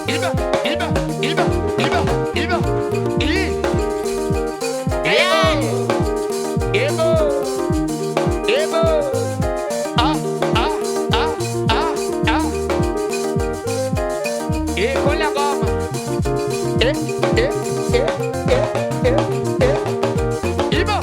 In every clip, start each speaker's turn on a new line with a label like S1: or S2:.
S1: Iba, iba, iba, iba, iba, Ebo, Ebo, ah, ah, ah, ah, ah. Con la goma. Eh, eh, eh, Iba.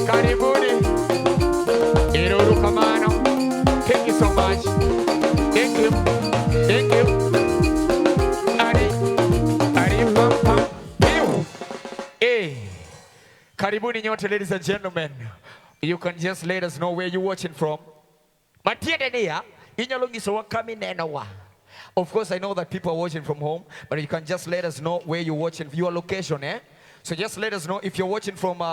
S1: Karibuni. Iruru Kamano. Thank you so much. Thank you. Thank you. Ari pam pam. Hey. Karibuni nyote, ladies and gentlemen. You can just let us know where you're watching from. Of course, I know that people are watching from home, but you can just let us know where you're watching, your location, eh? So just let us know if you're watching from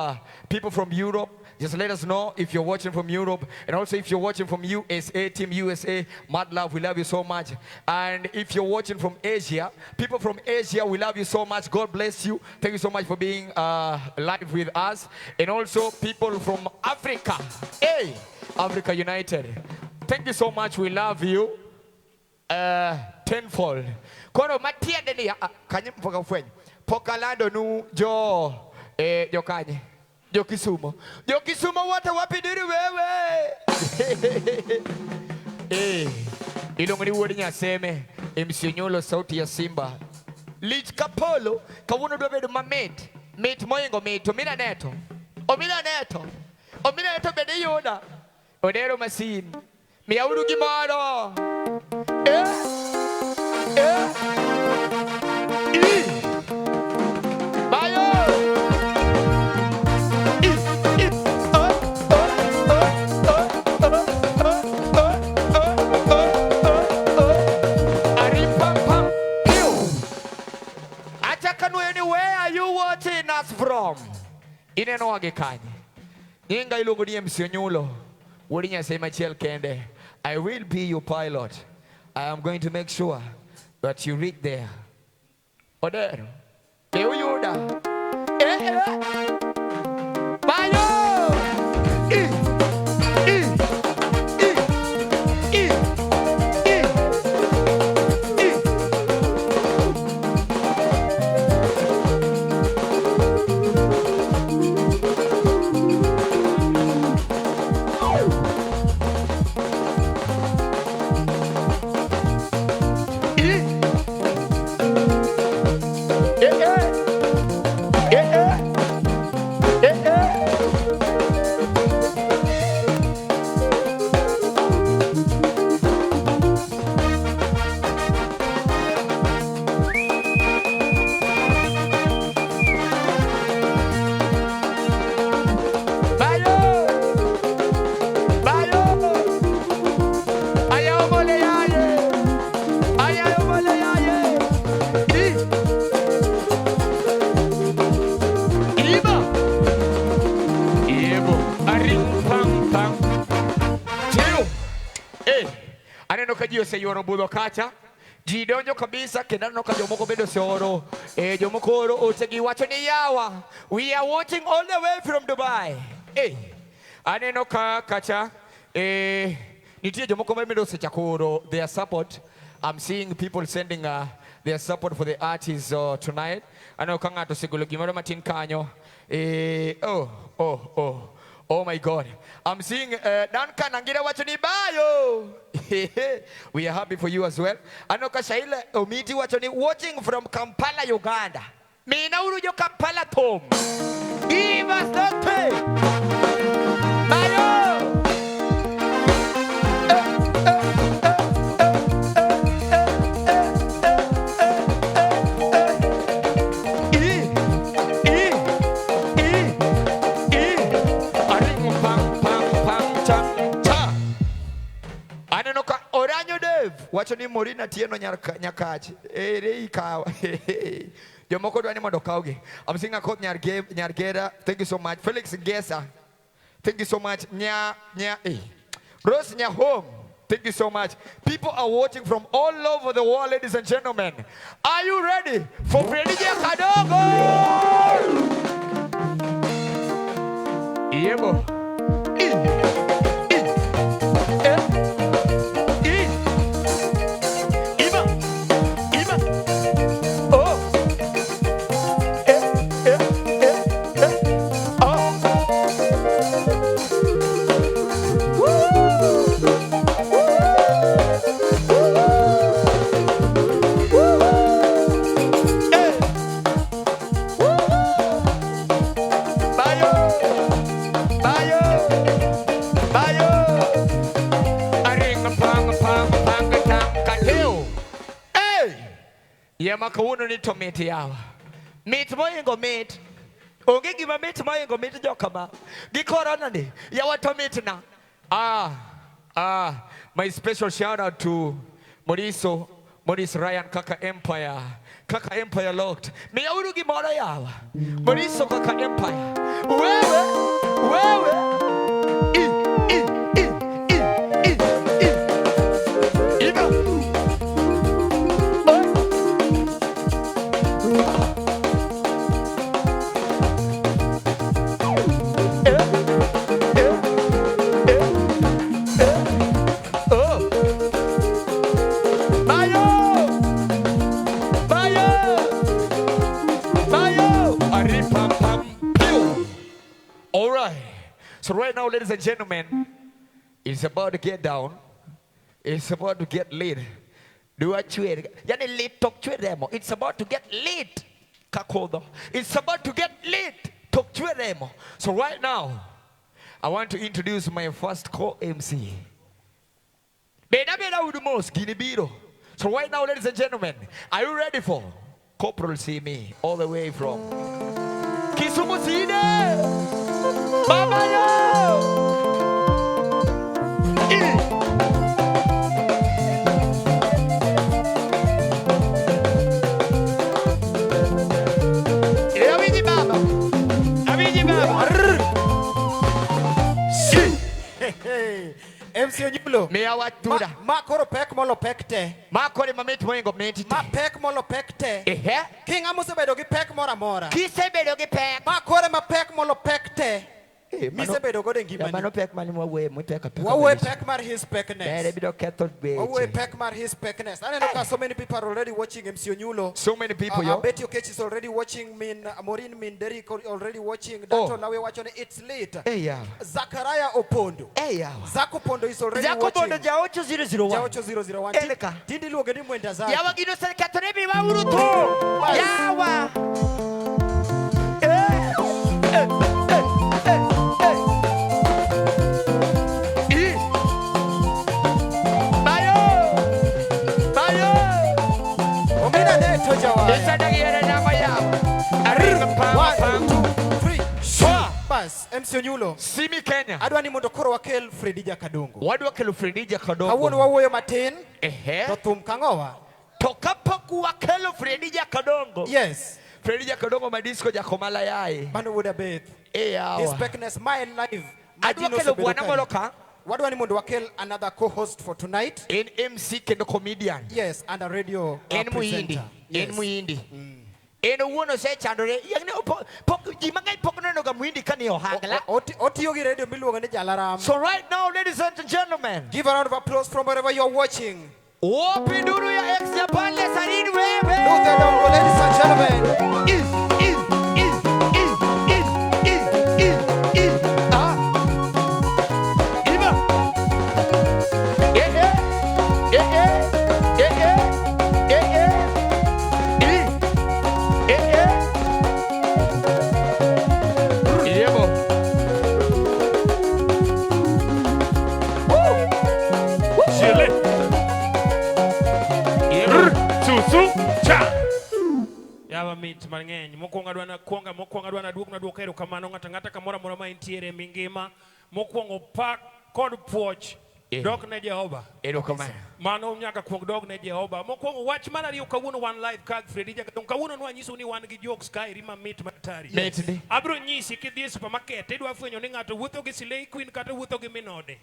S1: people from Europe. Just let us know if you're watching from Europe. And also if you're watching from USA, Team USA, Mad Love, we love you so much. And if you're watching from Asia, people from Asia, we love you so much. God bless you. Thank you so much for being live with us. And also people from Africa. Hey, Africa United. Thank you so much. We love you. Tenfold. Kono matia denia kanye mpoka fwenye. Pokalando nu jo kanye. Jo Kisumu. Jo Kisumu wata wapidiri wewe. Ilongoni wodi nyaseme emsionyolo sauti ya Simba. Lich Kapolo kawuno dobe do mamate. Mate moyengo mate omina neto. Omina neto. Omina neto bede yoda. Odero masin. Miauru gimaro. Where are you watching us from? Ineno wagekanye. Ninga ilungu ni msionyulo. Wodinya sema chel kende. I will be your pilot. I am going to make sure that you reach there. Odero. Leo yuda. Bayo! Kajio se yoro budo kacha jidonjo kabisa kenano kajomoko bedo soro jomokoro otegi wacho ni yawa. We are watching all the way from Dubai. Aneno kacha nitie jomoko bedo se chakoro their support. I'm seeing people sending their support for the artists tonight. Ano kanga to segulo gimoro matin kanyo. Oh my God. I'm seeing Duncan Angira Wachoni Bayo. We are happy for you as well. Anoka Shaila Omiti Wachoni watching from Kampala, Uganda. Mina Urujo Kampala Tom. Give us the pay. Bayo. Wachoni Morina Tieno Nyakachi. Ere ikawa. Jomoko dwani mondo kaugi. I'm seeing a quote Nyargera. Thank you so much. Felix Gesa. Thank you so much. Rose Nyahome. Thank you so much. People are watching from all over the world, ladies and gentlemen. Are you ready for Fredija Kadongo? Yebo. Makauno ni tomate yawa. Meat moyengo meat. Onge gima meat moyengo meat jokama. Gikorona ni yawa tomate na. My special shout out to Maurice Ryan Kaka Empire. Kaka Empire locked. Me yauru gimora yawa. Maurice Kaka Empire. Wewe. So right now, ladies and gentlemen, it's about to get down. It's about to get lit. It's about to get lit. It's about to get lit. So right now, I want to introduce my first co-MC. So right now, ladies and gentlemen, are you ready for Corporal Simi all the way from Kisumu City? Mama yo!
S2: MC Onyulo.
S1: Me awat duda.
S2: Ma koro pek molo pekte.
S1: Ma kore ma met moyengo meti.
S2: Ma pek molo pekte. King amuse bedo gi pek mora mora.
S1: Kise bedo gi pek.
S2: Ma kore ma pek molo pekte. Mise bedo gode ngimani.
S1: Mano pek mani mwawe pek.
S2: Wawe pek mar his pekness.
S1: Wawe
S2: pek mar his pekness. I know so many people are already watching MC Onyulo.
S1: So many people yo.
S2: Betty Okech is already watching. Maureen Derrick already watching. Dato nawe watching. It's late. Zachariah Opondo. Zako Pondo is already watching.
S1: Zako Pondo ja 8001.
S2: Ja 8001.
S1: Eleka.
S2: Tindi luoge ni mwenda zake.
S1: Yawa gino sa katonebi wa uruto. Yawa.
S2: MC Onyulo.
S1: Simi Kenya.
S2: Adwa ni mondo koro wakel Fredija Kadongo.
S1: Wadwa kelo Fredija Kadongo.
S2: Kawuono wawuoyo matin.
S1: To
S2: thum kang'owa.
S1: To kapok wakelo Fredija Kadongo.
S2: Yes.
S1: Fredija Kadongo madisco jakomala yae.
S2: Mano would abet. His pekness my life.
S1: Adwa kelo bwana moloka.
S2: Wadwa ni mondo wakel another co-host for tonight.
S1: In MC kendo comedian.
S2: Yes, and a radio presenter.
S1: En Muindi. Eno uono se chandore yagne jimangai poknono ga muindi kani ohangla.
S2: Otiyo gi radio miluongo ni Jalaram.
S1: So right now, ladies and gentlemen,
S2: give a round of applause from wherever you're watching.
S1: Opinduru ya ex Japan le sarini wewe.
S2: Ladies and gentlemen.
S3: Susu cha. Yawa mit mang'eny. Mokwongo adwa na duoko erokamano ng'ata kamoro amora ma intiere mingima. Mokwongo pak kod puoch. Dok ne Jehova.
S1: Erokamano.
S3: Mano nyaka kuong dog ne Jehova. Mokwongo wach mar ariyo kawuono wan live kag Fredi Jakadong. Kawuono nwanyiso ni wan gi jokes kaeri ma mit matari. Abro nyisi kidhi e supermarket idwa fwenyo ni ng'ato wuotho gi Slay Queen kata wuotho gi Minode.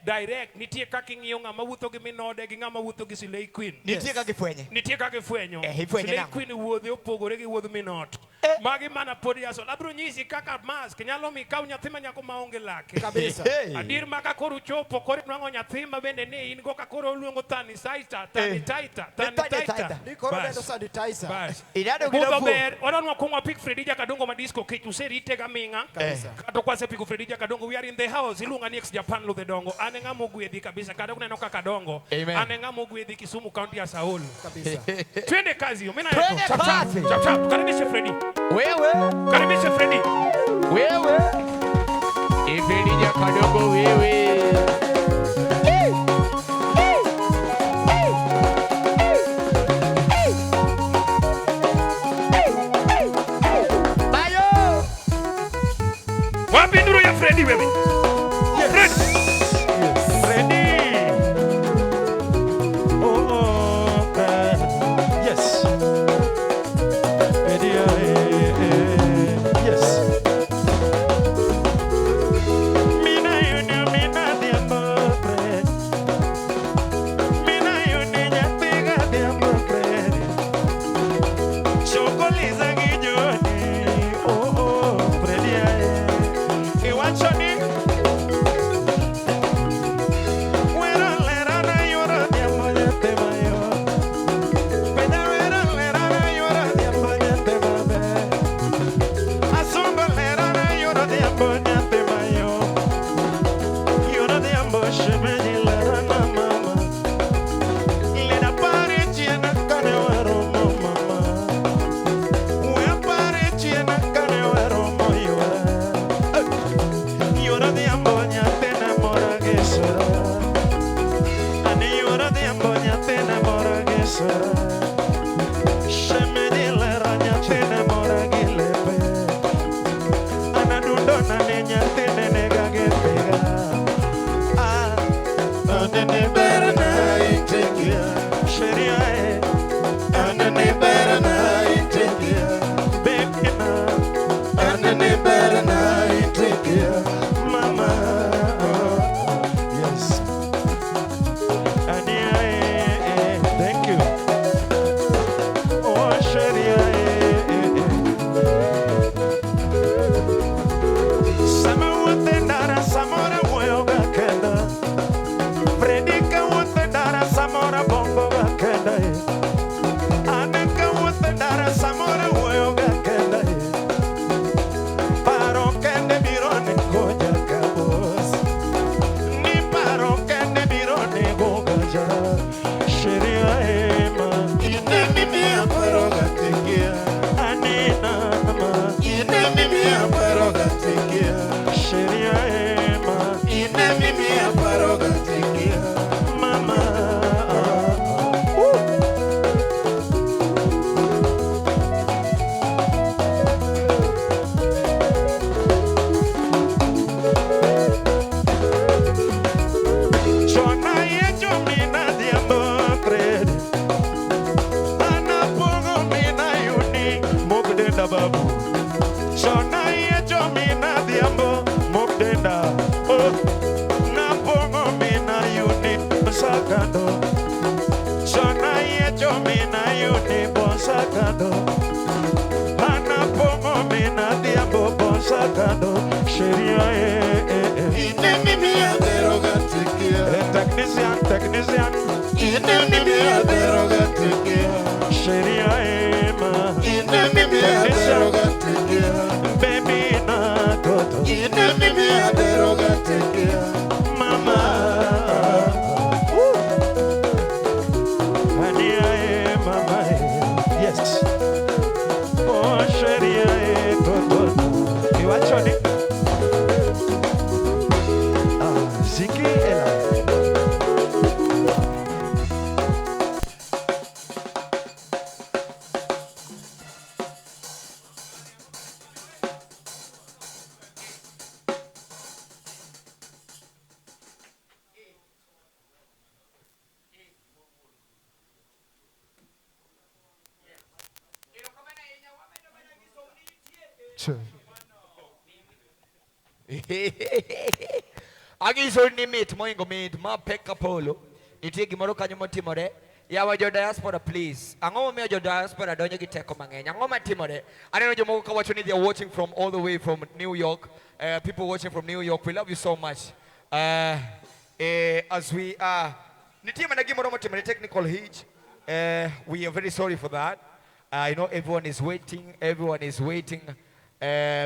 S3: Direct nitie kaka ing'iyo ng'ama wuotho gi Minode gi ng'ama wuotho gi Slay Queen.
S1: Nitie kaka ifwenye.
S3: Nitie kaka ifwenyo. Slay Queen wuodhe opogore gi wuodh Minode. Magi mana pod yaso. Abro nyisi kaka mask nyalo mi kaw nyathi ma nyako maonge lake.
S2: Kabisa.
S3: Adir maka koro chopo koro nwango nyathi ma bende ne in go ka koro luongo sanitizer.
S2: Nikoro dendo sanitizer.
S1: Inado
S3: gila fu. Ora nwa kungwa pick Fredi Jakadongo ma disco kich userite ga minga. Kato kwase piku Fredi Jakadongo we are in the house ilunga ni ex Japan lo the dongo. Ane nga mugwedhi kabisa kada kuneno kaka dongo. Ane nga mugwedhi Kisumu County ya Saul. Kabisa. Twende kazi. Mimi na chap. Karibisha Fredi.
S1: Wewe.
S3: Karibisha Fredi.
S1: Wewe. Fredi Jakadongo wewe.
S3: Wapinduru ya Fredi wewe. Fredi.
S4: Yes. Fredi, yes. Mina
S1: Agiso ni meet moingo meet ma peka polo. Nitie gimoro kanyo motimore. Yawa jo diaspora please. Ang'o miyo jo diaspora donjo gi teko mang'eny. Ang'o matimore? Aneno jomoko kawacho ni they are watching from all the way from New York. People watching from New York. We love you so much. As we are nitie mana gimoro motimore technical hitch. We are very sorry for that. I know everyone is waiting. Everyone is waiting.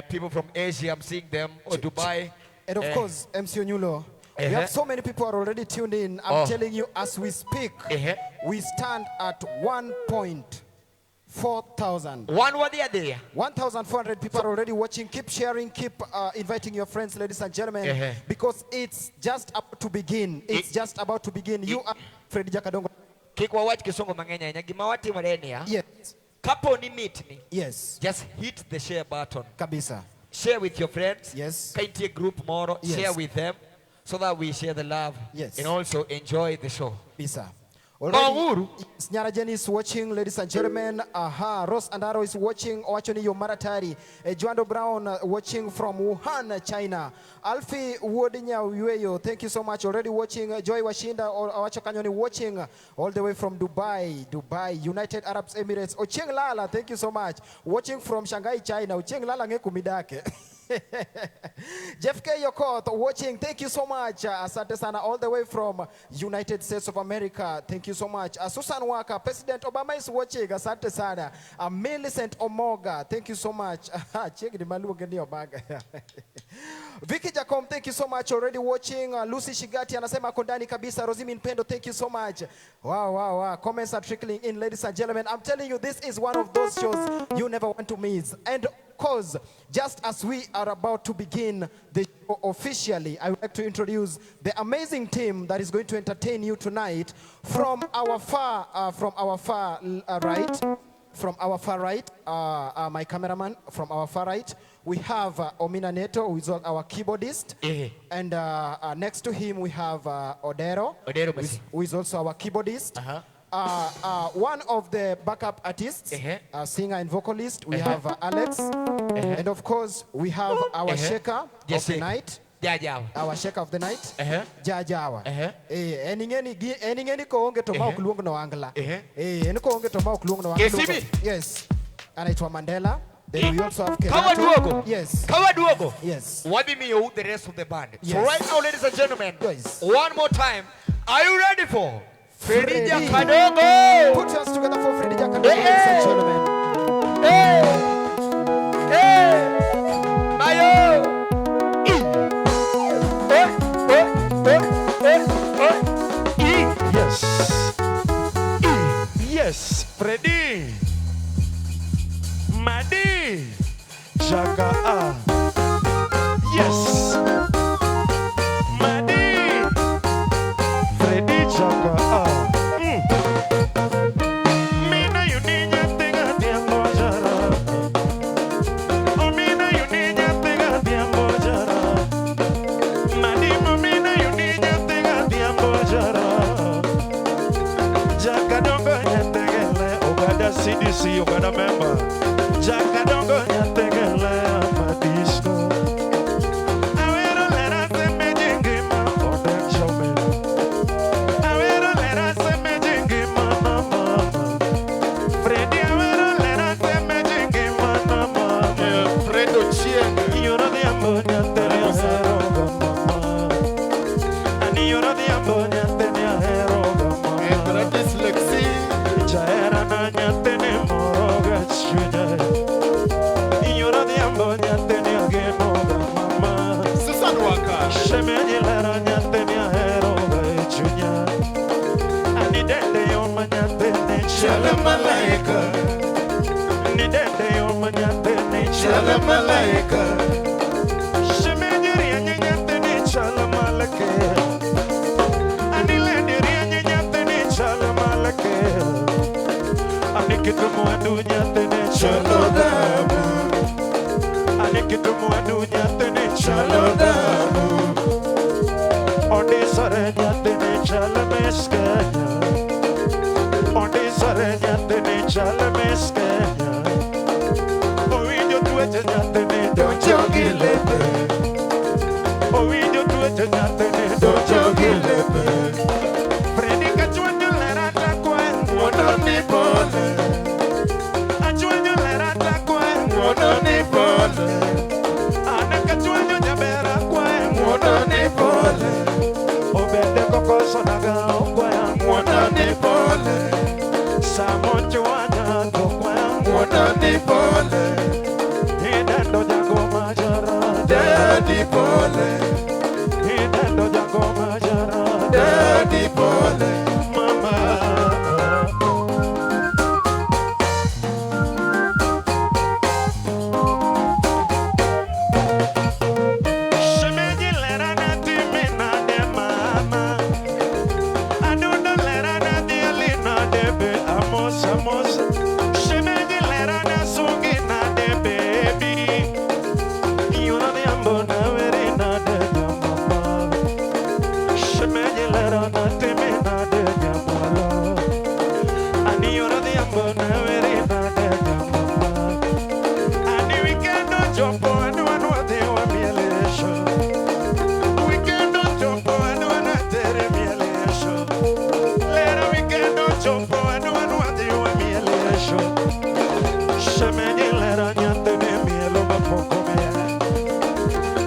S1: People from Asia, I'm seeing them, or Dubai.
S2: And of course, MC Onyulo, we have so many people are already tuned in. I'm telling you, as we speak, we stand at 1,400. 1,400 people are already watching. Keep sharing, keep inviting your friends, ladies and gentlemen, because it's just about to begin. It's just about to begin. You are Freddy Jakadongo. Yes.
S1: Couple ni meet me.
S2: Yes.
S1: Just hit the share button.
S2: Kabisa.
S1: Share with your friends.
S2: Yes.
S1: Kainti group more. Yes. Share with them so that we share the love.
S2: Yes.
S1: And also enjoy the show.
S2: Kabisa. Already, Nyara Jenny is watching, ladies and gentlemen. Ross Andaro is watching. Owachoni yo Maratari. Joando Brown watching from Wuhan, China. Alfie Wodinya Uweyo, thank you so much. Already watching. Joy Washinda Owacho Kanyoni watching all the way from Dubai, United Arab Emirates. Ocheng Lala, thank you so much. Watching from Shanghai, China. Ocheng Lala ngekumidake. Jeff K. Yokoth watching, thank you so much. Asante sana, all the way from United States of America, thank you so much. Susan Waka, President Obama is watching, asante sana. Millicent Omoga, thank you so much. Vicky Jacom, thank you so much, already watching. Lucy Shigati anasema kondani kabisa. Rosimin Pendo, thank you so much. Wow. Comments are trickling in, ladies and gentlemen. I'm telling you, this is one of those shows you never want to miss. And because just as we are about to begin the show officially, I would like to introduce the amazing team that is going to entertain you tonight from our far right, my cameraman, from our far right, we have Omina Neto, who is our keyboardist. And next to him, we have Odero, who is also our keyboardist. One of the backup artists, singer and vocalist, we have Alex. And of course, we have our shaker of the night. Our shaker of the night, Jajawa. Yes. And it was Mandela. Then we also have Kerato. Yes. Yes.
S1: Wabimiyo, the rest of the band.
S2: Yes.
S1: So right now, ladies and gentlemen,
S2: Yes.
S1: one more time, are you ready for Freddy Jakadongo?
S2: Put your hands together for Freddy Jakadongo, ladies and gentlemen.
S1: Mayo!
S4: Yes. Yes, Freddy. Madi. Jaka. Yes. Madi. Freddy Jaka. Mina you need nothing at the Ambojara. Oh, Mina you need nothing at the Ambojara. Madi, Mina you need nothing at the Ambojara. Jakadongo nyategele, Ogada CDC, Ogada member. Jakadongo nyategele, Amadisco. I will let us imagine him for the showman. I will let us imagine him, mama. Freddy, I will let us imagine him, mama.
S1: Fredo Chien.
S4: You know the ammonia, tell your hero, mama. And you know the ammonia, tell your hero, mama. Chaera nanya tene moroga chunya. Inyora di ambonya tene ageno mama.
S1: Susan Waka.
S4: Shemeni lera nya tene ahero chunya. Ani dende yomanya tene chala malaika. Ani dende yomanya tene chala malaika. Shemeni rianya nya tene chala malaika. Ani lende rianya tene chala malaika. Anikitumu adunya tene chalodamu. Anikitumu adunya tene chalodamu. Onde sarenya tene chalameskanya. Onde sarenya tene chalameskanya. Oidio tu tuweche nyathini donjo gi lepe. Owinjo tuweche nyathini donjo gi lepe. Fredi ka chwanyo lera takwe ngwono ni pole. Achwanyo lera takwe ngwono ni pole. Ane ka chwanyo nyabera kwe ngwono ni pole. Obede kokoso naga okwe ngwono ni pole. Samo chwanya tokwe ngwono ni pole. Idendo jago majara Daddy pole. Idendo jago majara Daddy pole. Mama Shemeji lera na timina de mama. Adundo lera na dielina de be amos amos. Shemeji lera na sungi na de baby. Yuna de ambo na veri na de nyamama. Shemeji lera na timina de nyamala. Ani yuna de ambo na veri na de nyamama. Ani weekend no jumpo anu anu ade wa mielesho. Weekend no jumpo anu anu ade mielesho. Lera weekend no jumpo anu anu ade wa mielesho. Shemeji lera nyante ne mielo ma poco me.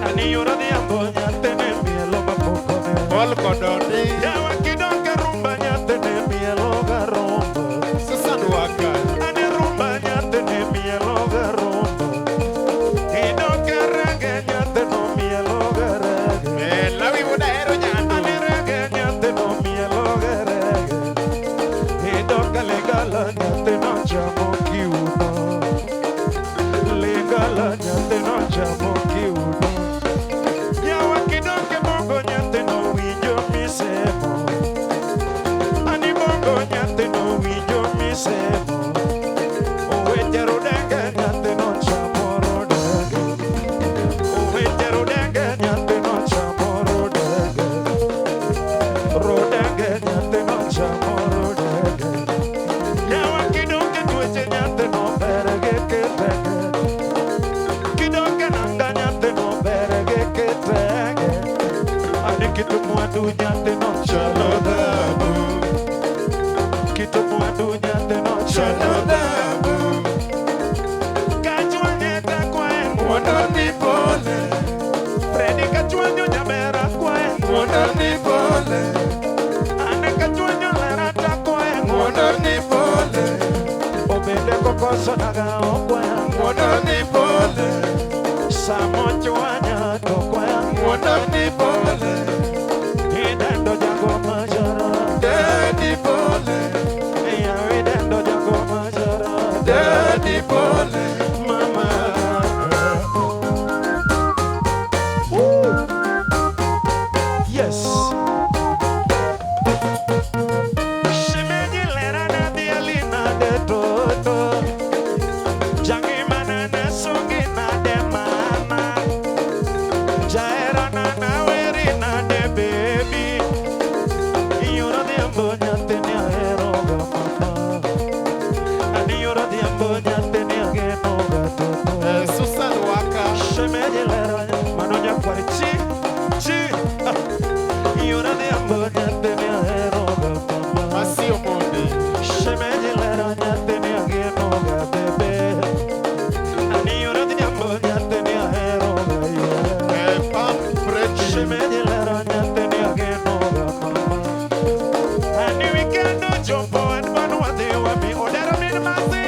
S4: Ani yura di ambo nyante ne mielo ma poco me.
S5: Volkodoni
S4: Ya wakidonga rumba nyante ne mielo ga rumba.
S5: Susan Waka
S4: Ani rumba nyante ne mielo ga rumba. Idonga reggae nyante no mielo ga reggae.
S5: Lawi Buda Hero Nyandu
S4: Ani reggae nyante no mielo ga reggae. Idonga legala nyante no chamo kiuno. Legala nyante no chamo kiuno. Ya wakidonga bongo nyante no winjo misemo. Ani bongo nyante no winjo misemo. Owetero denge nyante no chamo rodenge. Owetero denge nyante no chamo rodenge. Rodenge nyante no chamo rodenge. Ya wakidonga tuweche nyante no berege ketenge. Kidonga nanga nyante no berege ketenge. Ani kitu mwadu nyante no chalo dabu. Kitu mwadu nyante no chalo dabu. Kachwanye takwe ngwono ni pole. Fredi kachwanyo nyabera kwe ngwono ni pole. Ane kachwanyo lera takwe ngwono ni pole. Obede kokoso naga okwe ngwono ni pole. Samo chwanya tokwe ngwono ni pole. Idendo jago majara Daddy pole. Ya idendo jago majara Daddy pole. Mama Woo. Yes. Shemeji lera na dialina de toto. Jangi mana na sungi na de mama. Jaera na na weri na de baby. Yura de ambo nyante ni aero ga mama. Ani yura de ambo nyante ni ageno ga toto.
S5: Susan Waka
S4: Shemeji lera manonya kwari chi chi. Yura de ambo nyante ni aero ga mama.
S5: Masio Monde
S4: Shemeji lera nyante ni ageno ga bebe. Ani yura de ambo nyante ni aero ga ye.
S5: Pam Freddy
S4: Shemeji lera nyante ni ageno ga mama. Ani weekend no jumpo and one wa de wa mi odera mi masi.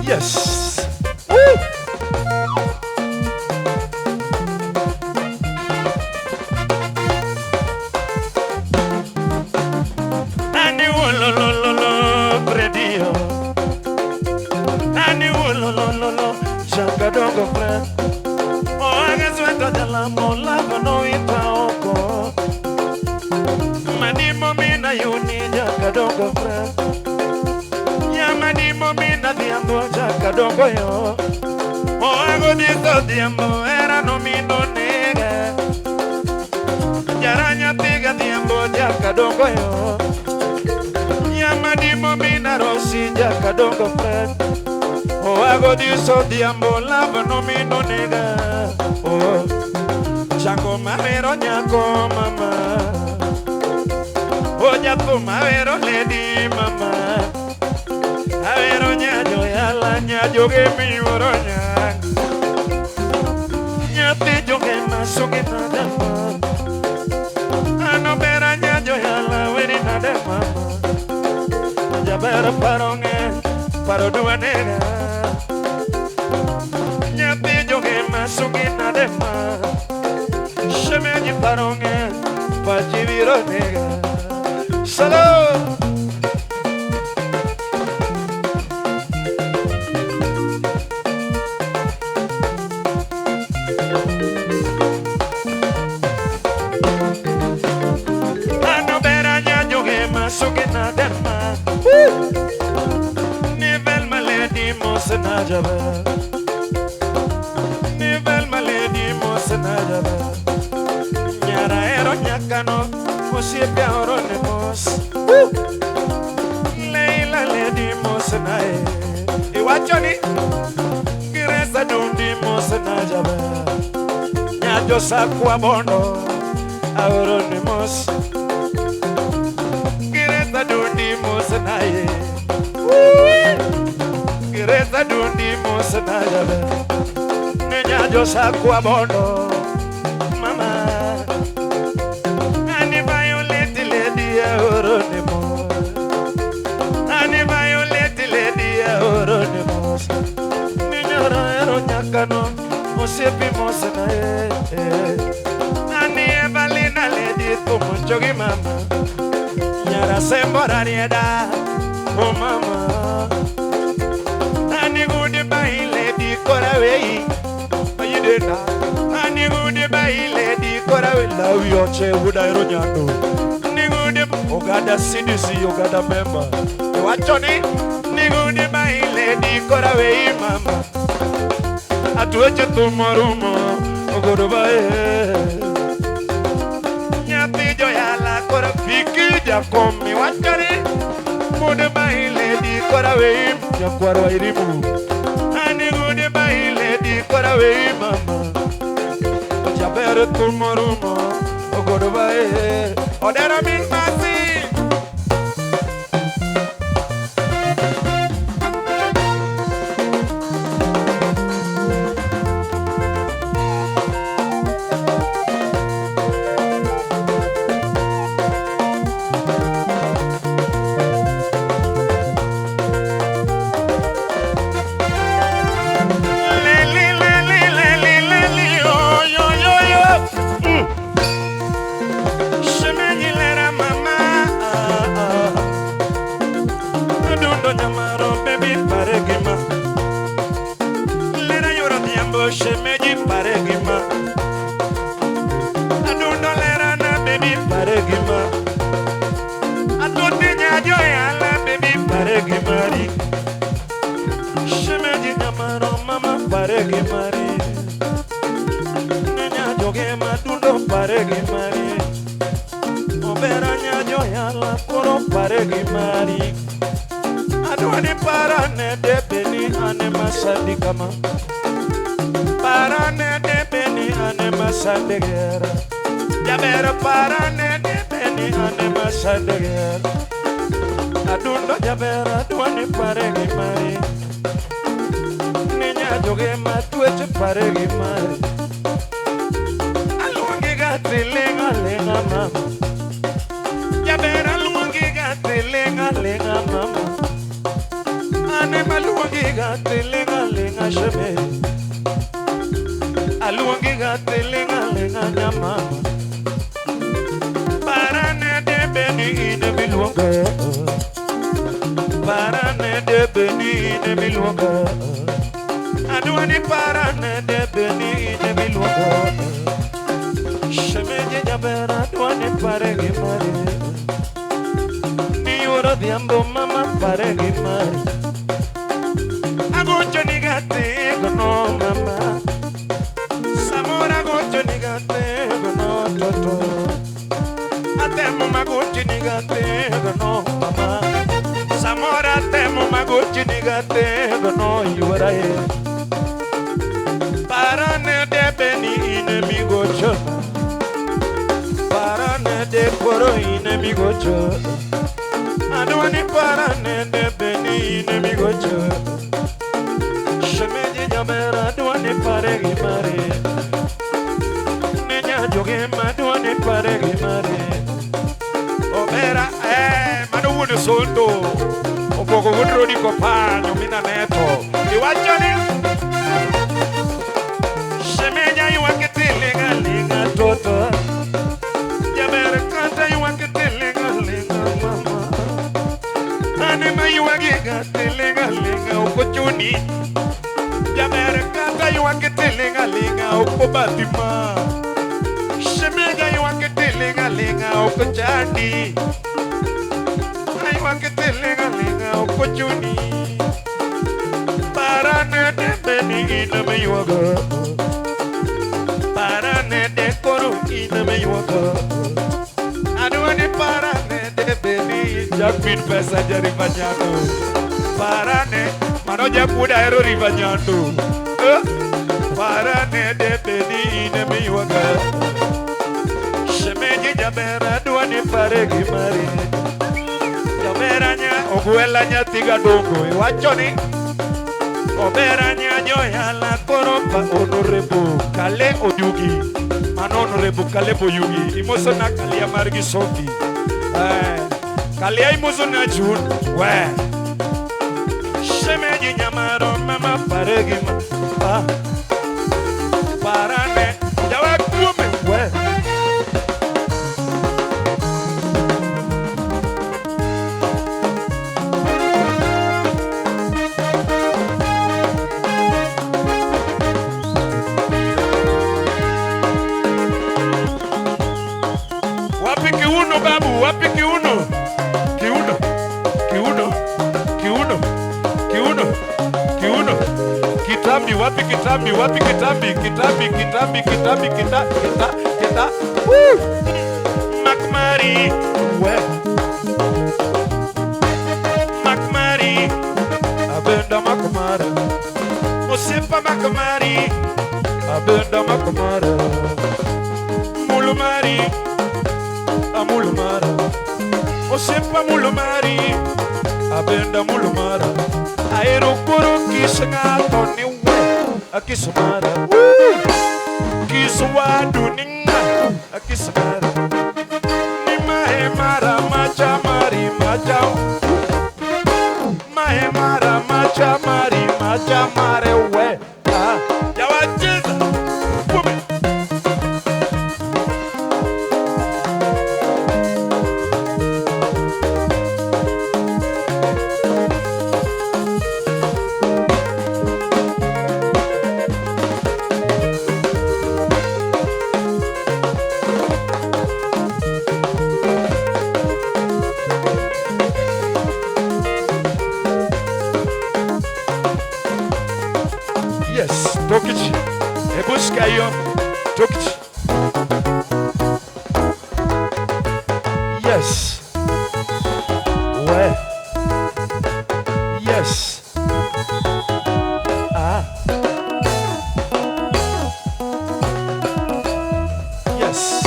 S4: Yes. Woo! Ani wolololo predio. Ani wolololo Jagadongo friend. Oh, I guess we got the lamb on lava no itaoko. Manimo mina yuni Jagadongo friend. Yamanimo mina diambo Jagadongo yo. Oh, I go diso diambo era no mino nega. Yaranya tiga diambo Jagadongo yo. Yamanimo mina rosi Jagadongo friend. Oh, I go diso diambo lava no mino nega. Oh, Chango mavero nyako mama. Oh, nyako mavero lady mama. Avero nyajo yala nyajo ge mi oronya. Nyati joge masuki nadema. Ano bera nyajo yala weri nadema. Jabera paronge paro dua nega. Nyati joge masuki nadema. Shemeji paronge pachiviro nega. Salam. Nivel maledi mosena jaba. Nivel maledi mosena jaba. Nyara ero nyakano mosipia orone mos. Leila ledi mosena e. Iwachoni gireza dundi mosena jaba. Nyajo sakwa bondo aorone mos. Dundi mosanaye, Gireza dundi mosanaye, Nenya josa kwa bondo, mama. Ani violate lady oronimo, Ani violate lady oronimo. Nenya ero nyakano, mosepi mosanaye. Ani evalina lady kumunjogi mama. Nyara semborarieda, oh mama. Ani gudi bai lady korawei, but you did not. Ani gudi bai lady korawei, love your che udairo nyando. Ni gudi Ogada CDC, Ogada member. You watch Johnny? Ni gudi bai lady korawei mama. Atueche tumarumo, ogodo bai. Nyati yala kora fiki dia komi watari mude bai lady korawe ya kwaro irimu ani mude bai lady korawe mama jabere tumarumo ogodo bai odera min masi Shemeji paregima, adundo lerana baby paregima, adundi nyajo yala baby paregimari, shemeji nyamaro mama paregimari, nyajo gema dundo paregimari, obera nyajo yala koro paregimari, adundi parane de beni ane masadi kama. Parane de beni ane masadegera, jabera parane de beni ane masadegera, adundo jabera duani paregi mari, ninya joge matueche paregi mari, alungi gati lenga lenga mama, jabera alungi gati lenga lenga mama, ane malungi Aluongiga tilingalinga sheme. Aluongiga tilingalinga nyamama. Parane de beni ine miluonga. Parane de beni ine miluonga. Aduani parane de beni ine miluonga. Shemeje jabera aduani paregi mari. Ni oro diambo mama paregi mari. Agocho nigate gono mama. Samora gocho nigate gono toto. Atemo magochi nigate gono mama. Samora atemo magochi nigate gono yuarae. Parane de beni ine mi gocho. Parane de koro ine mi gocho. Aduani parane de beni ine mi gocho. Shemeji jamera aduani paregi mare. Nenya joge maduani paregi mare. Omera manu wudu soldo. Opogo wudro di kopano mina neto. Iwachani. Shemeja yuwakiti linga linga toto. Jamera kanta yuwakiti linga linga mama. Anima yuwagiga tilinga linga ukochuni. Jamera kanta yuwakiti linga linga ukobatima. Shemeja yuwakiti linga linga ukochani. Yuwakiti linga linga ukochuni. Parane de beni ina me yuwaga. Parane de koro ina me yuwaga. Aduani parane de beni Jakpin pesa jari banyano. Parane manoja kuda ero ribanyano. Parane de beni ina me yuwaga. Shemeji jabera aduani paregi mari. Jaberanya oguelanya tiga dongo. Iwachoni Oberanya nyoyala koropa honorable Kale Oyugi. Mano honorable Kale Oyugi. Imoso na kalia margi soki. Kalia imoso na jun. We. Shemeji nyamaro mama paregi ma. Parane. Jawa kume. We. Babu, wapi kiuno? Kiuno, kiuno, kiuno, kiuno, kiuno. Kitambi, wapi kitambi? Wapi kitambi? Kitambi, kitambi, kitambi, kita. Woo! Makmari, we. Makmari, abenda makmara. Osepa makmari, abenda makmara. Mulumari. Mulumara, osepa mulumari, abenda mulumara, aerokoro kisanga toni we, akisumara, kiswadu ninga, akisumara, nimahemara macha mari macha, mahemara macha mari macha mare we, jawacheza, woman. Yes, Tokichi. Ebuskayo, Tokichi. Yes. Ouais. Yes. Yes.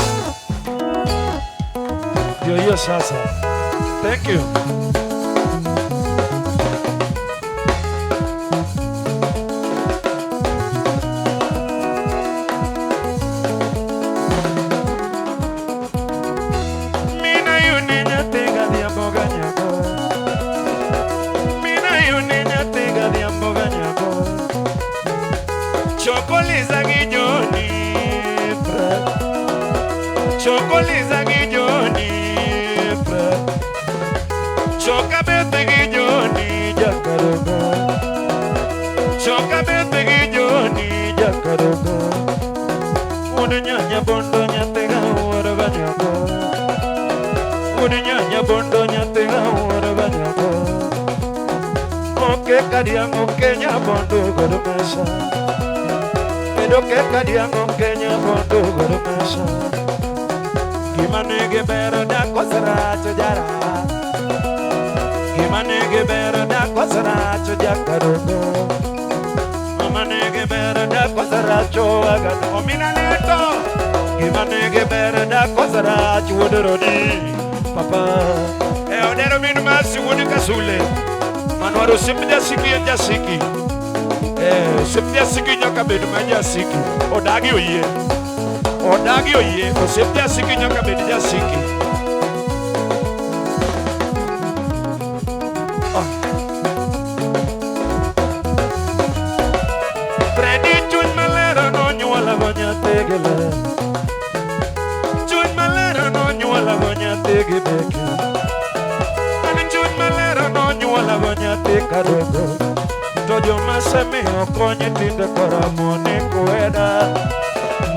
S4: Yo sasa. Thank you. Mina yuninya tega de amor. Chocoliza Guignoni, Chocoliza Guignoni, Chocabete Guignoni, Jacaroga, Chocabete Guignoni, Jacaroga, una ñaña bondo ñatega uragañago, una ñaña bondo ñatega uragañago, que cariamo que ña bondo gormesa. Pero que cariamo que ña bondo gormesa. Gimane ge bero da kosara chojara. Gimane ge bero da kosara chojakarogo. Gimane ge bero da kosara choaga. Omina neto. Gimane ge bero da kosara chuodorodi. Papa. E odero min masi wodi kasule. Manwaro sepia siki ya siki. Sepia siki nyoka bedu maja siki. Odagi oye. Odagi oye. Sepia siki nyoka bedu ja siki. Freddy chun malero no nyuala gonya tegele. Chun malero no nyuala gonya tegebeke. La gonya te karogo tojo maseme okonye tinde koramone kueda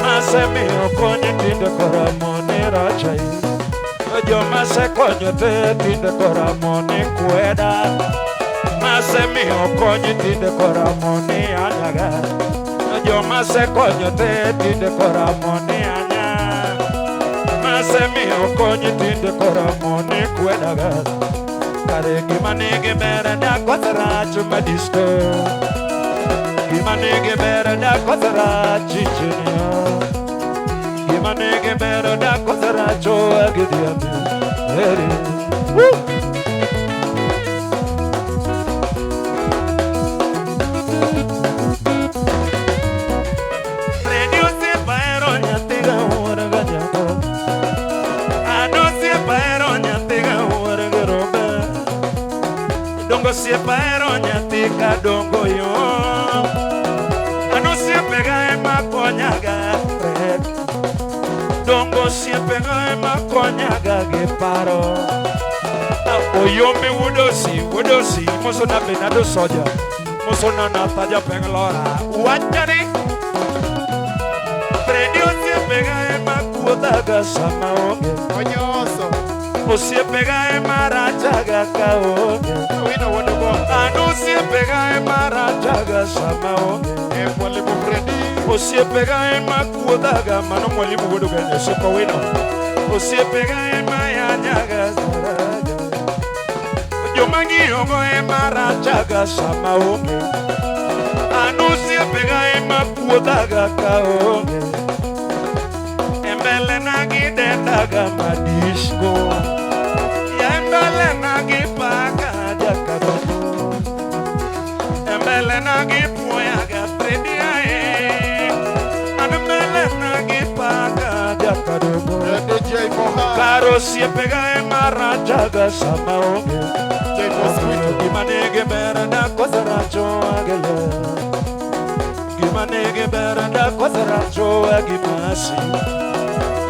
S4: maseme okonye tinde koramone rachai tojo masekonye te tinde koramone kueda maseme okonye tinde koramone anyaga tojo masekonye te tinde koramone anya maseme okonye tinde koramone kueda Gimanege bera da kotara chumadisco Gimanege bera da kotara chichinia Gimanege bera da kotara choa gidiami Fredio se paero nyatiga ura ganyago Ado se paero nyatiga ura garoga Dongo si paero nyatika dongo yo Ano si pega ema konyaga Dongo si pega ema konyaga ge paro Oyome wudosi Moso na benado soja Moso na nataja penglora Wachari Fredio si pega ema kuotaga sama oge
S5: Onyoso.
S4: Si pega e marachaga kaoge
S5: Wina wodogo.
S4: Anu si pega e marachaga samaoge
S5: E mwalimu Freddy.
S4: Si pega e makuodaga mano mwalimu wodoga nyesepo wino Si pega e mayanyaga zaraga Jomangi yongo e marachaga samaoge Anu si pega e makuodaga kaoge Embele nagi dendaga madisco Embele nagi paka jakarogo Embele nagi puyaga prediae Embele nagi paka jakarogo
S5: DJ Moha.
S4: Karo si pega e marachaga samaoge
S5: DJ Mosquito.
S4: Gimanege bera da kosaracho agele Gimanege bera da kosaracho agimasi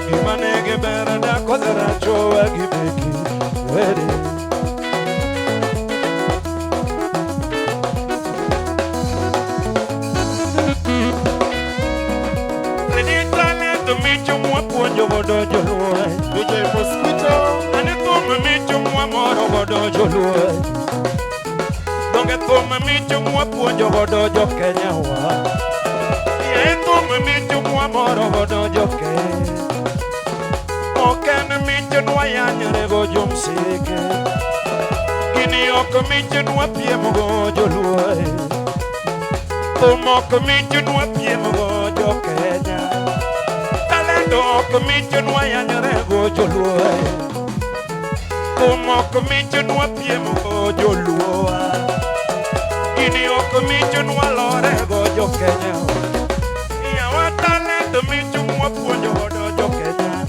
S4: Gimanege bera da kosaracho agibeki Ready talent micho mwa ponjo bodojo loe
S5: DJ Mosquito.
S4: Ane tome micho mwa moro bodojo loe Donge tome micho mwa ponjo bodojo Kenya wa Ye tome micho mwa moro bodojo Kenya Okene micho nwa yanyere gojo msike Gini oko micho nwa piemo gojo luoe Tomoko micho nwa piemo gojo Kenya Talento oko micho nwa yanyere gojo luoe Tomoko micho nwa piemo gojo luoa Gini oko micho nwa lore gojo Kenya Yawa talento micho nwa puonjo gojo Kenya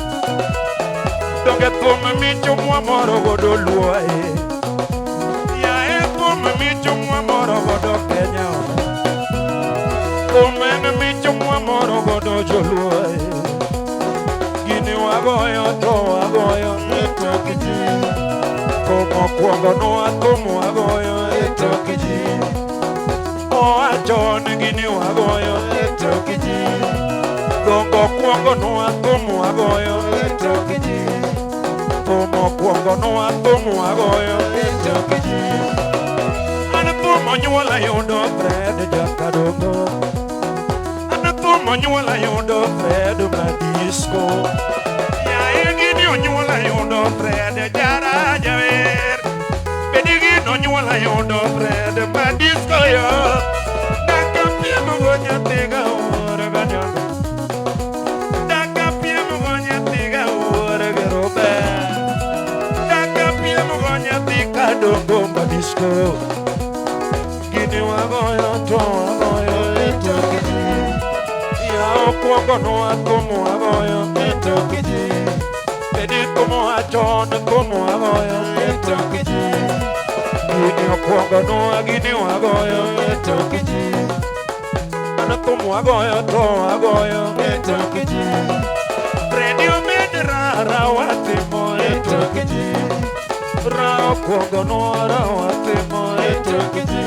S4: Donge tome micho mwa moro godo luoe Ya tome micho mwa moro godo Kenya Tome micho joluoe gini wagoyo to wagoyo e tok ji komo kuongo nwa thum wagoyo e tok ji owacho ni gini wagoyo e tok ji gongo kuongo nwa thum wagoyo e tok ji komo kuongo nwa thum wagoyo e tok ji an thum onyuola yudo Fred Jakadongo Onyuola yudo Fred Madisco Yae gini onyuola yudo Fred Jara Javer Bedi gini onyuola yudo Fred Madisco yo Daka piemo gonya tiga uore ganyanga Daka piemo gonya tiga uore gerobe Daka piemo gonya tiga dongo Madisco Gini wagoyo to wagoyo eto Kuongo no akomo agoyo etokiji Bedi komo achon komo agoyo etokiji Gini kuongo no agini agoyo etokiji Ana komo agoyo to agoyo etokiji Fredi omedra rawatimo etokiji Rao kuongo no rawatimo etokiji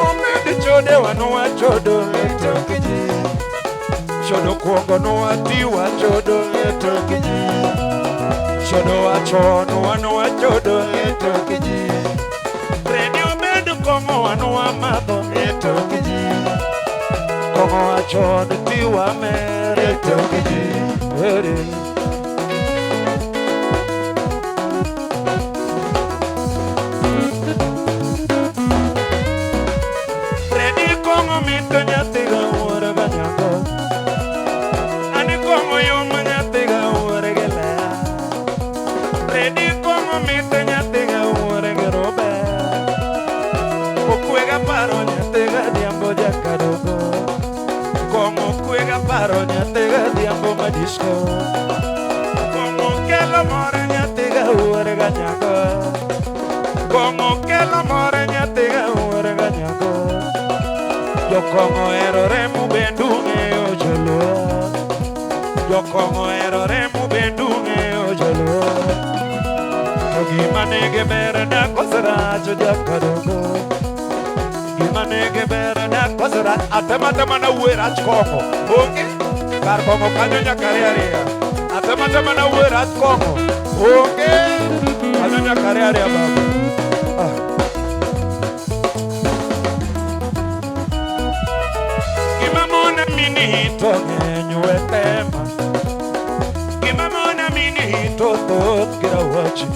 S4: Omedi chode wano wachodo etokiji Shodo kuongo no atiwa chodo etokiji Shodo achono wano wachodo etokiji Fredi obedo komo wano wamadho etokiji Komo achono tiwa mere etokiji Fredi komo mito nyatiga uore ganyanga Paro nyatega diambo Madisco Como que la more nyatega uore ganyago Como que la more nyatega uore ganyago Yo como erore mu bendunge ojolo Yo como erore mu bendunge ojolo Togi manege berda kosara Jakadongo Gimanege berda kosara Atema na uera chkomo Oke Kar kongo kanyo nyakarearia Atema na uera chkomo Oke Kanyo nyakarearia baba Gimamona mini hito ngenyue tema Gimamona mini hito tot gira wachi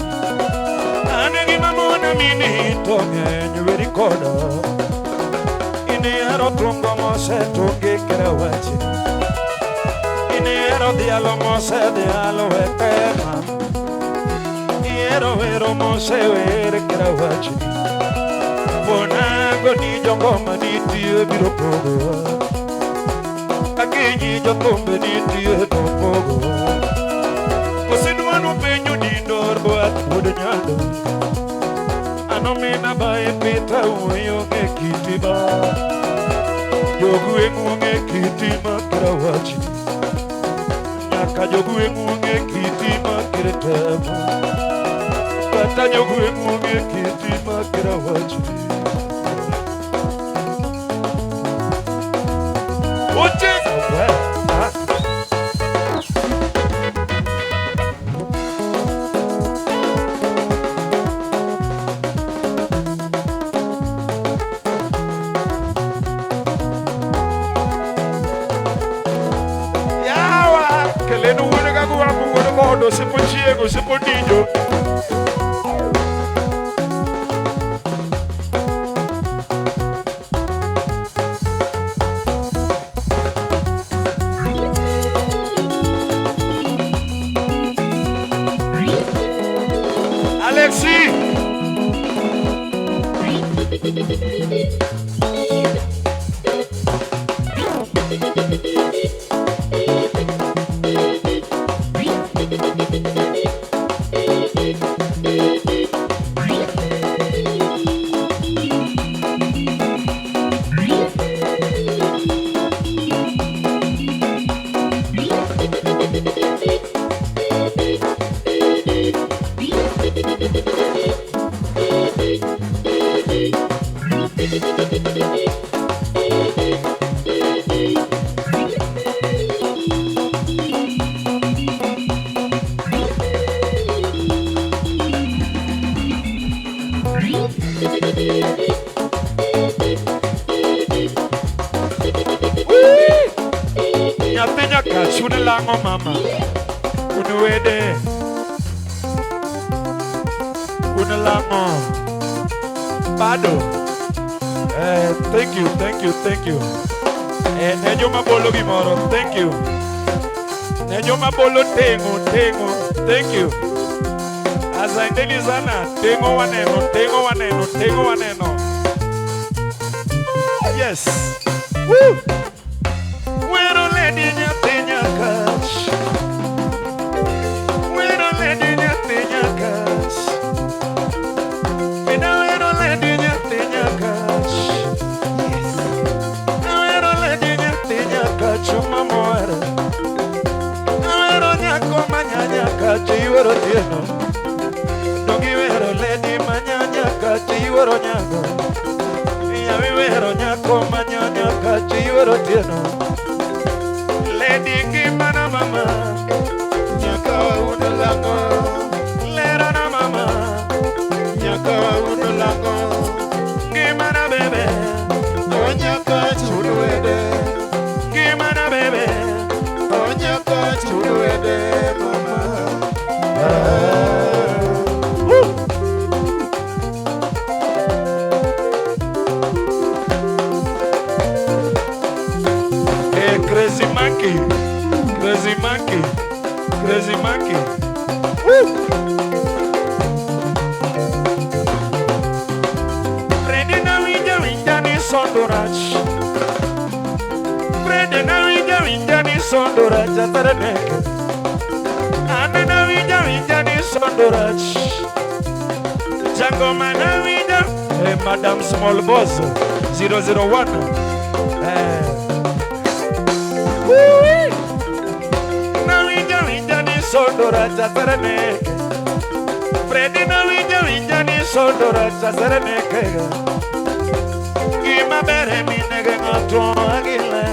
S4: Ane gimamona mini hito ngenyue rikoda Iniero tungo mose tungi gira wachi Iniero dialo mose dialo etema Iniero vero mose vere gira wachi Bonago ni jongo maniti biro pogo Akinyi jokombe ni tie no pogo Kusinwanu penyu dindor buat muda nyando Anomina bae pita uyo ngekitiba Jogu engu ngekitima kirawachi Nyaka jogu engu ngekitima kiretema Kata jogu engu ngekitima kirawachi Oche! Keleno wone gagu wapu wone modo sipo chiego sipo dijo Alexi Nyathinya kachune lango mama. Unuwede. Unalango. Bado. Thank you. Nejo mabolo gimoro. Thank you. Nejo mabolo tengo. Thank you. Azaindeni sana. Tengo waneno. Yes. Woo! Wero lady nyathinya kach. Wero lady nyathinya kach. Mina wero lady nyathinya kach. Wero lady nyathinya kach mamora. Wero nyako manyanya kach iwero tieno. Dongi wero lady manyanya kach iwero nyako. Wero nyako manyanya kach iwero tieno. Lady gimana mama. Nyaka unalango. Lera na mama. Nyaka unalango. Gimana bebe. Onyaka chuluede. Gimana bebe. Onyaka chuluede mama. Crazy monkey. Woo! Prende na winda ni sondorach. Prende na winda ni sondorach ataraneke. Ane na winda ni sondorach. Jango mana winda. Madam Small Boss 001. Woo! Sondora chasaraneke. Freddy na winja ni sondora chasaraneke. Gima bere mi nege ngato agila.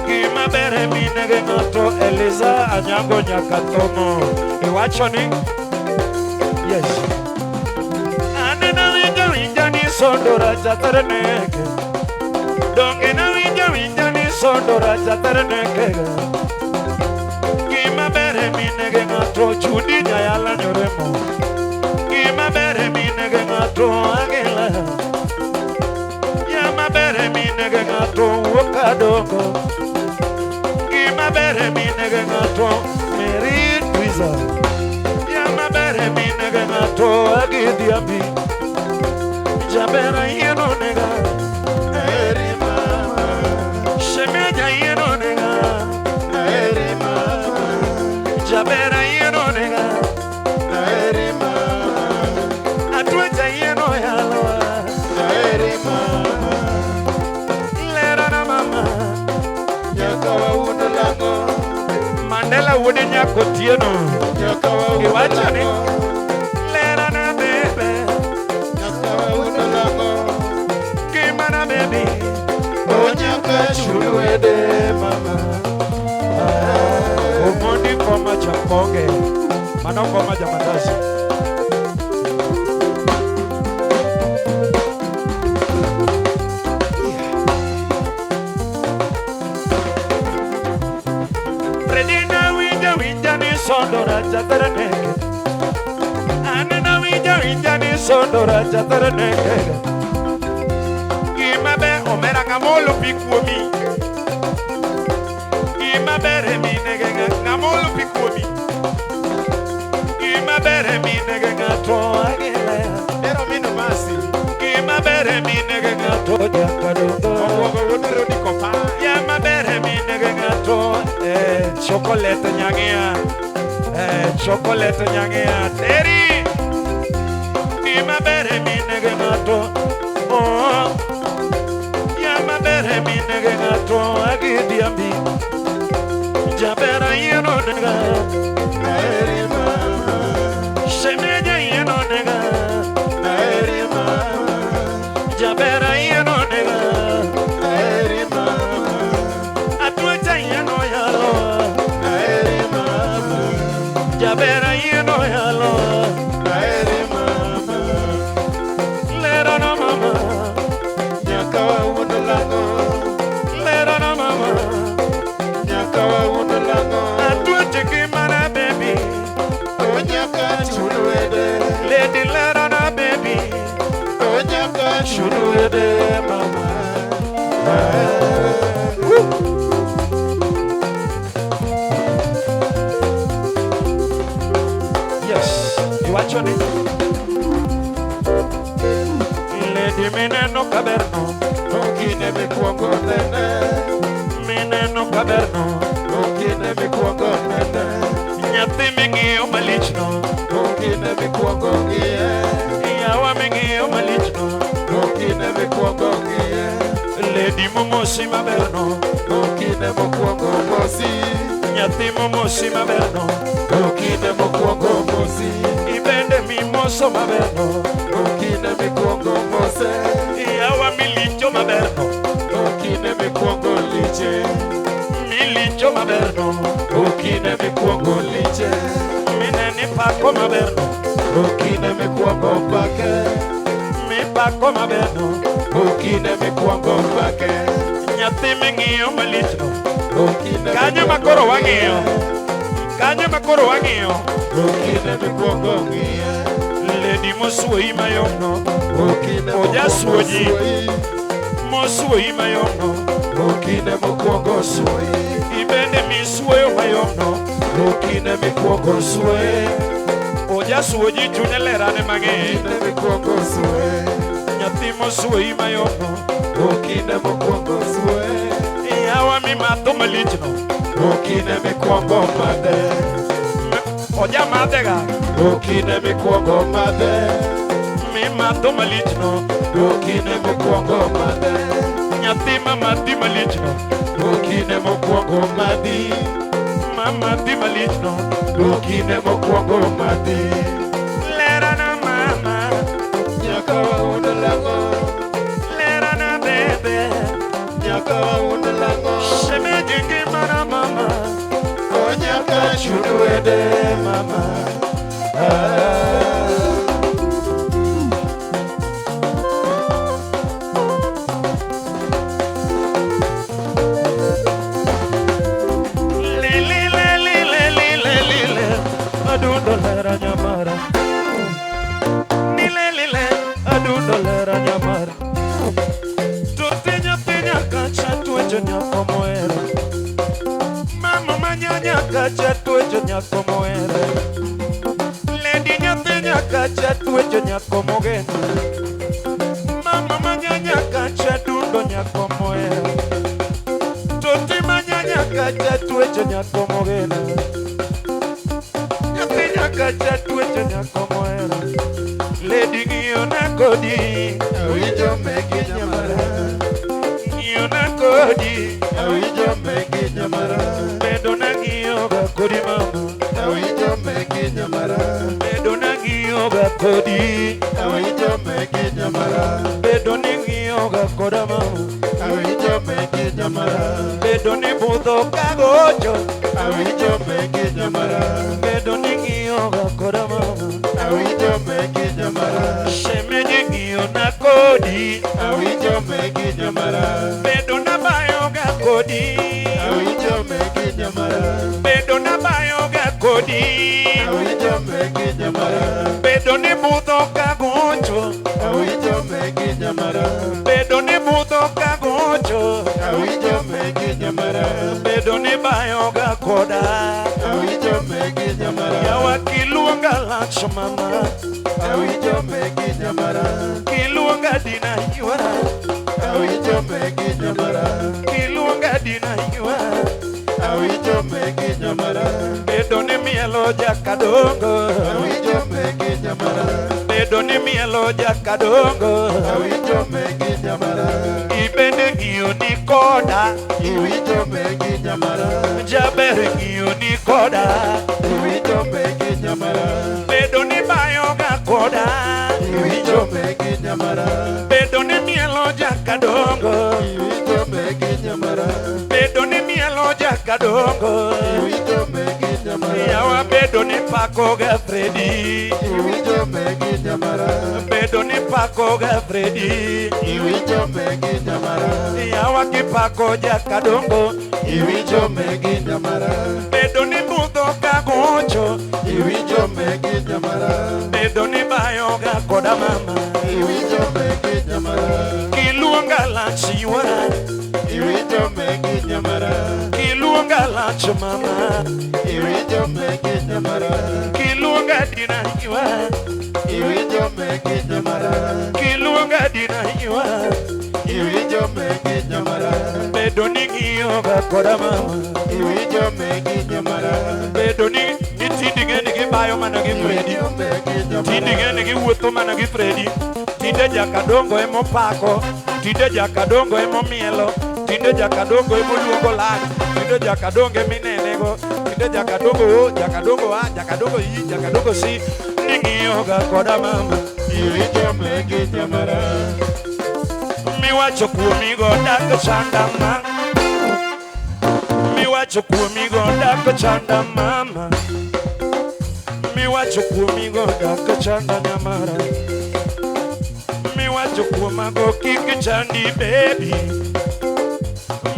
S4: Gima bere mi nege ngato Eliza anyango nyakatomo. Iwachoni? Yes. Ane na winja ni sondora chasaraneke. Donge na winja ni sondora chasaraneke. Gima bere mi nege ngato chudi nyayala nyoremo. Gima bere mi nege ngato agila. Yama bere mi nege ngato wakadongo. Gima bere mi nege ngato Mary Twiza. Yama bere mi nege ngato agidiambi. Jabera yeno nega. Eri mama. Shemeja yeno nega. Eri mama. Jabera yeno nega. Eri mama. Atweja yeno yalwa. Eri mama. Lera na mama. Nyaka wa unalango. Mandela wudi nyako tieno. Nyaka wa unalango. Lera na bebe. Nyaka wa unalango. Kimana baby. Onyaka chuluede mama. Omondi koma champonge. Mano koma jamatashi. Fredina winja ni sondora chataraneke. Anena winja ni sondora chataraneke. Gima be omera ngamolo pikuomi. Gima bere mi nege ngamolo pikuomi. Gima bere mi nege ngato agile. Ero mino masi. Gima bere mi nege ngato jakadogo. Owogo wonero di kopa. Yama bere mi nege ngato chocolate nyangia. Chocolate nyangia. Teri. Gima bere mi nege ngato. Oh. Yama bere mi nege ngato agidiambi. Jabera yeno nega. Eri mama. Shemeja yeno nega. Eri mama. mineno caberno,
S5: Okine mikwongo nene,
S4: mineno caberno,
S5: okine mikwongo nene,
S4: nyathi ming'iyo malichno,
S5: okine mikwongo ng'iye,
S4: yawa ming'iyo malichno,
S5: okine mikwongo ng'iye,
S4: ledi momosi maberno,
S5: okine mokwongo mosi,
S4: nyathi momosi maberno,
S5: okine mokwongo mosi,
S4: ibende mimoso maberno,
S5: okine mikwongo mose,
S4: yawa milicho maberno,
S5: okine mikwongo liche,
S4: milicho maberno,
S5: okine mikwongo liche,
S4: mineni pako maberno,
S5: okine mikwongo pake,
S4: mipako maberno,
S5: okine mikwongo pake,
S4: nyathi ming'iyo malichno,
S5: okine
S4: kanyo makoro wang'iyo, kanyo makoro wang'iyo,
S5: okine mikwongo ng'iye,
S4: ledi mosuoyi mayomno,
S5: okine
S4: Ojasuoji.
S5: suoyi,
S4: mosuoyi mayomno,
S5: okine mokwongo suoyi,
S4: ibende misuoyo mayomno,
S5: okine mikwongo suoyi,
S4: ojasuoji chunye lerane mang'eny,
S5: okine mikwongo suoyi,
S4: nyathi mosuoyi mayomno,
S5: okine mokwongo suoyi,
S4: yawa mimadho malichno,
S5: okine mikwongo madhe,
S4: ojamadhega,
S5: okine mikwongo madhe,
S4: mimadho malichno,
S5: okine mokwongo madhe,
S4: nyathi mamadhi malichno,
S5: okine mokwongo madhi,
S4: mamadhi malichno,
S5: okine mokwongo madhi,
S4: lerana mama,
S5: nyaka waund lang'o,
S4: lerana bebe,
S5: nyaka waund lang'o,
S4: shemeji ngimana mama,
S5: o nyaka chud wede mama.
S4: lile, adundo lera nyamara, lile, adundo lera nyamara, tinya kacha tuecho nyako moere, mama manyanya kacha tuecho nyako moere, ledi nyathinya kacha tuecho nyako mogeno, mama manyanya kacha dundo nyako moere, toti manyanya kacha tuecho nyako mogeno, nyathinya kacha tuecho nyako moere, ledi ng'iyo na kodi,
S5: Awinjo megi nyamara,
S4: ng'iyo na kodi,
S5: awinjo megi nyamara,
S4: bedo na ng'iyo ga kodi mama,
S5: awinjo megi nyamara,
S4: bedo na ng'iyo ga kodi,
S5: awinjo megi nyamara,
S4: bedo ni ng'iyo ga koda mama,
S5: awinjo megi nyamara,
S4: bedo ni budho ka gocho,
S5: awinjo megi nyamara,
S4: bedo ni ng'iyo ga koda mama,
S5: awinjo megi nyamara,
S4: shemeji ng'iyo na kodi,
S5: awinjo megi nyamara,
S4: bedo na bayo ga kodi,
S5: awinjo megi nyamara,
S4: bedo na bayo ga kodi,
S5: awinjo megi nyamara,
S4: bedo ni budho ka gocho,
S5: awinjo megi nyamara,
S4: bedo ni budho ka gocho,
S5: awinjo megi nyamara,
S4: bedo ni bayo ga koda,
S5: awinjo megi nyamara,
S4: yawa kiluonga lach mama,
S5: awinjo megi nyamara,
S4: kiluonga dina yuara,
S5: awinjo megi nyamara,
S4: kiluonga dina yuara,
S5: awinjo megi nyamara,
S4: bedo ni mielo jakadongo,
S5: awinjo megi nyamara,
S4: bedo ni mielo jakadongo,
S5: awinjo megi nyamara,
S4: ibende ng'iyo ni koda,
S5: iwinjo megi nyamara,
S4: jaber ng'iyo ni koda,
S5: iwinjo megi nyamara,
S4: bedo ni bayo ga koda,
S5: iwinjo megi nyamara,
S4: bedo ni mielo jakadongo,
S5: iwinjo megi nyamara,
S4: bedo ni mielo jakadongo,
S5: iwinjo megi nyamara,
S4: yawa bedo ni pako ga Fredi,
S5: iwinjo megi nyamara,
S4: bedo ni pako ga Fredi,
S5: iwinjo megi nyamara,
S4: yawa kipako jakadongo,
S5: iwinjo megi nyamara,
S4: bedo ni budho ka gocho,
S5: iwinjo megi nyamara,
S4: bedo ni bayo ga koda mama,
S5: iwinjo megi nyamara,
S4: kiluonga lach yuara,
S5: iwinjo megi nyamara,
S4: kiluonga lach mama,
S5: iwinjo megi nyamara,
S4: kiluonga dina yuara,
S5: iwinjo megi nyamara,
S4: kiluonga dina nang'iyo ga koda mama
S5: Iwinjo megi nyamara.
S4: bedo ni tindi ng'eni gibayo mana gi Fredi,
S5: Iwinjo megi
S4: tindi
S5: nyamara.
S4: ng'eni giwuotho mana gi Fredi, tinde jakadongo emopako, tinde jakadongo emomielo, tinde jakadongo emoluongo lak, tinde jakadongo eminenego, tinde jakadongo jakadongo yi, jakadongo si, ning'iyo ga koda mama
S5: Iwinjo megi nyamara.
S4: miwacho kuomigo dak chanda ma miwacho kuomigo dak chanda mama miwacho kuomigo dak chanda nyamara miwacho kuomago kik chandi baby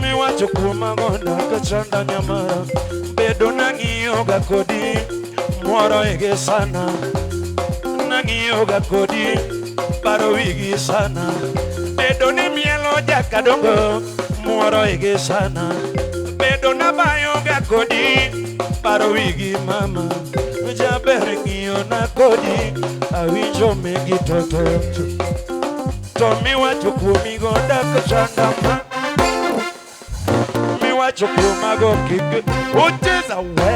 S4: miwacho kuomago dak chanda nyamara bedo nang'iyo ga kodi muoro ege sana nang'iyo ga kodi paro wigi sana bedo ni mielo jakadongo muoro ege sana bedo na bayo ga kodi paro wigi mama jaber ng'iyo na kodi awinjo megi toto to miwacho kuomigo dak chanda ma miwacho kuomago kik ucheza we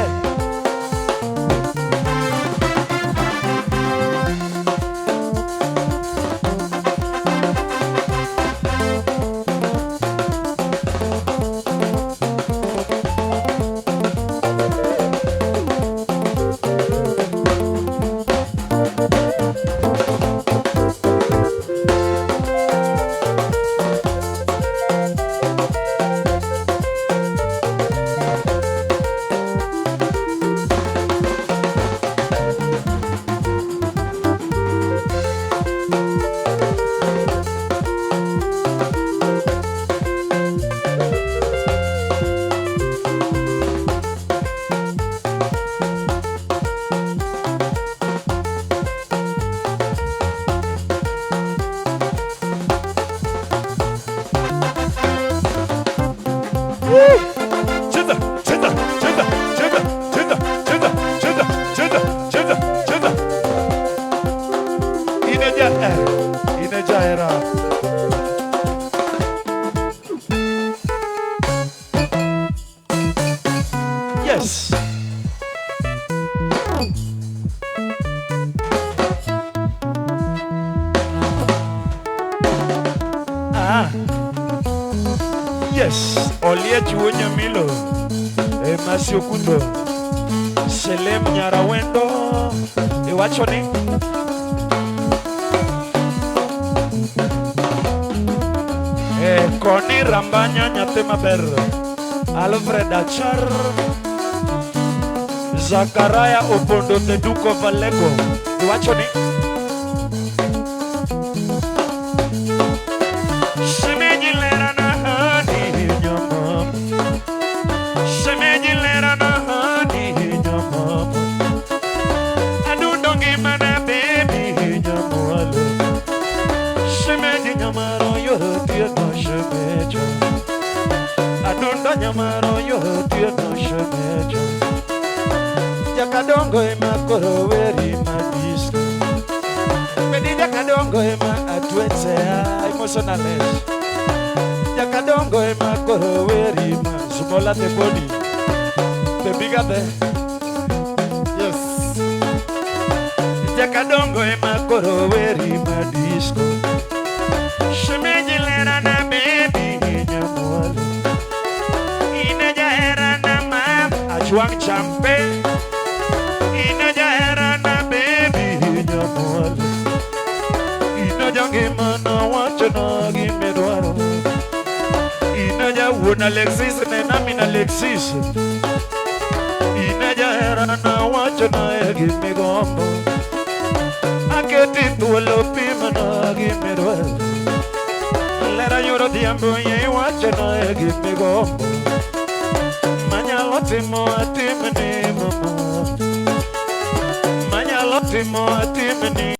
S4: Yes. Yes, Oliech Wonyamilo, Masio Kundo, Selem Nyarawendo, Iwachoni. Koni Rambanya Nyatema Ber, Alfred Achar, Zakaria Opondo Teduko Valego, Iwachoni. Nyamaro yo tio no shemejo jakadongo ema koro weri madisco bedi jakadongo ema atwetse emotionalness jakadongo ema koro weri ma sumola the body the bigger the yes jakadongo ema koro weri madisco shemeji lera na baby nyamwalo Juang champe ina jaera na baby nyamwalo ina jangima na wacho na gimedwaro ina jawuona Alexis nena mina Alexis ina jaera na wacho na gimigombo aketi thuolo pima na gimedwaro lera yoro dhiambo ye wacho na gimigombo Manyalo timo atimni mama Manyalo timo atimni